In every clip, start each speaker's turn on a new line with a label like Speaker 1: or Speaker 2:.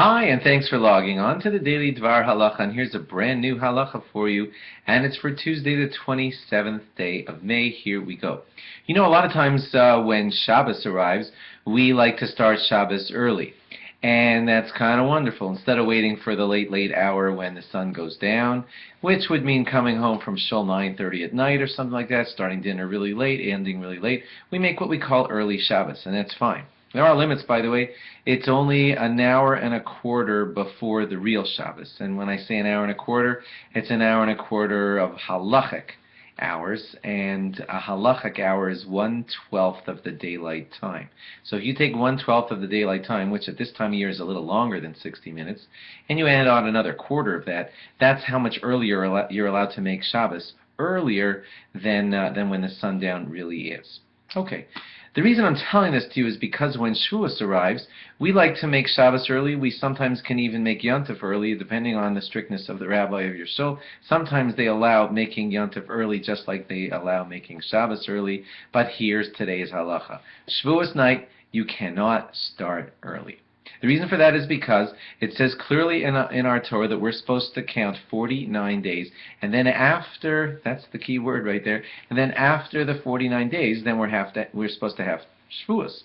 Speaker 1: Hi, and thanks for logging on to the Daily DVAR halacha. And here's a brand new halacha for you, and it's for Tuesday, the 27th day of May. Here we go. You know, a lot of times when Shabbos arrives, we like to start Shabbos early, and that's kind of wonderful. Instead of waiting for the late hour when the sun goes down, which would mean coming home from shul 9:30 at night or something like that, starting dinner really late, ending really late, we make what we call early Shabbos, and that's fine. There are limits, by the way. It's only an hour and a quarter before the real Shabbos. And when I say an hour and a quarter, it's an hour and a quarter of halachic hours. And a halachic hour is 1/12 of the daylight time. So if you take 1/12 of the daylight time, which at this time of year is a little longer than 60 minutes, and you add on another quarter of that, that's how much earlier you're allowed to make Shabbos, earlier than when the sundown really is. Okay. The reason I'm telling this to you is because when Shavuos arrives, we like to make Shabbos early. We sometimes can even make Yontif early, depending on the strictness of the rabbi of your shul. Sometimes they allow making Yontif early, just like they allow making Shabbos early. But here's today's halacha. Shavuos night, you cannot start early. The reason for that is because it says clearly in our Torah that we're supposed to count 49 days, and then after, that's the key word right there, and then after the 49 days, then we're supposed to have Shavuos.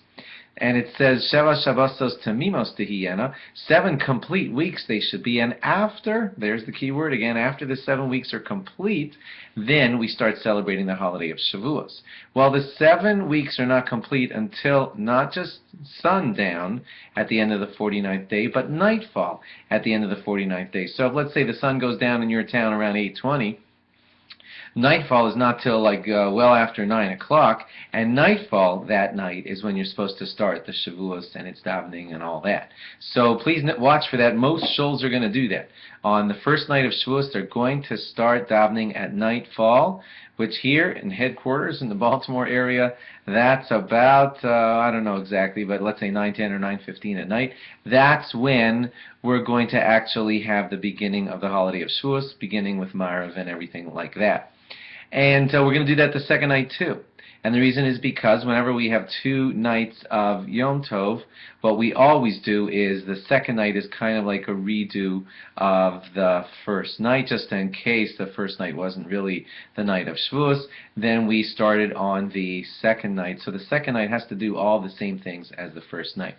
Speaker 1: And it says, Sheva Shabbosos Tamimos Tehiyena, 7 complete weeks they should be, and after, there's the key word again, after the 7 weeks are complete, then we start celebrating the holiday of Shavuos. Well, the 7 weeks are not complete until not just sundown at the end of the 49th day, but nightfall at the end of the 49th day. So if, let's say, the sun goes down in your town around 8:20, nightfall is not till well after 9 o'clock, and nightfall that night is when you're supposed to start the Shavuos and its davening and all that. So please watch for that. Most shuls are going to do that. On the first night of Shavuos, they're going to start davening at nightfall, which here in headquarters in the Baltimore area, that's about, I don't know exactly, but let's say 9:10 or 9:15 at night. That's when we're going to actually have the beginning of the holiday of Shavuos, beginning with Maariv and everything like that. And we're going to do that the second night too. And the reason is because whenever we have 2 nights of Yom Tov, what we always do is the second night is kind of like a redo of the first night, just in case the first night wasn't really the night of Shavuos. Then we started on the second night. So the second night has to do all the same things as the first night.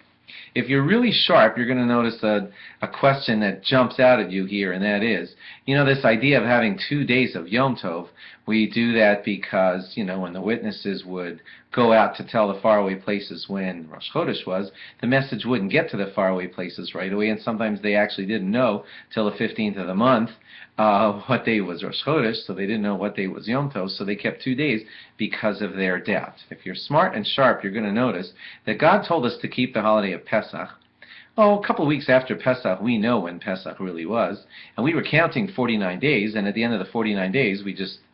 Speaker 1: If you're really sharp, you're going to notice a question that jumps out at you here, and that is, this idea of having 2 days of Yom Tov, we do that because, when the witnesses would go out to tell the faraway places when Rosh Chodesh was, the message wouldn't get to the faraway places right away, and sometimes they actually didn't know till the 15th of the month what day was Rosh Chodesh, so they didn't know what day was Yom Tov, so they kept 2 days because of their doubt. If you're smart and sharp, you're going to notice that God told us to keep the holiday of Pesach. Oh, a couple of weeks after Pesach, we know when Pesach really was, and we were counting 49 days, and at the end of the 49 days,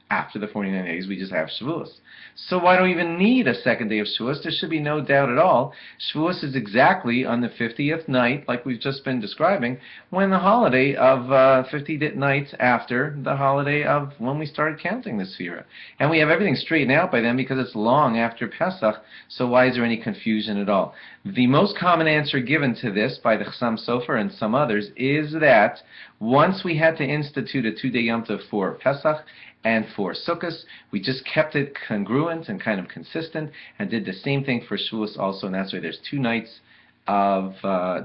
Speaker 1: after the 49 days, we just have Shavuos. So why do we even need a second day of Shavuos? There should be no doubt at all. Shavuos is exactly on the 50th night, like we've just been describing, when the holiday of 50 nights after the holiday of when we started counting the Sefira. And we have everything straightened out by then because it's long after Pesach, so why is there any confusion at all? The most common answer given to this by the Chassam Sofer and some others is that once we had to institute a 2-day Yom Tov for Pesach, and for Sukkot, we just kept it congruent and kind of consistent, and did the same thing for Shavuos also, and that's why there's 2 nights of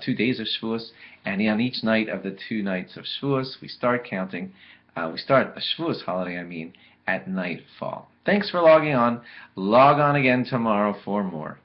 Speaker 1: 2 days of Shavuos, and on each night of the 2 nights of Shavuos, we start counting. We start the Shavuos holiday, at nightfall. Thanks for logging on. Log on again tomorrow for more.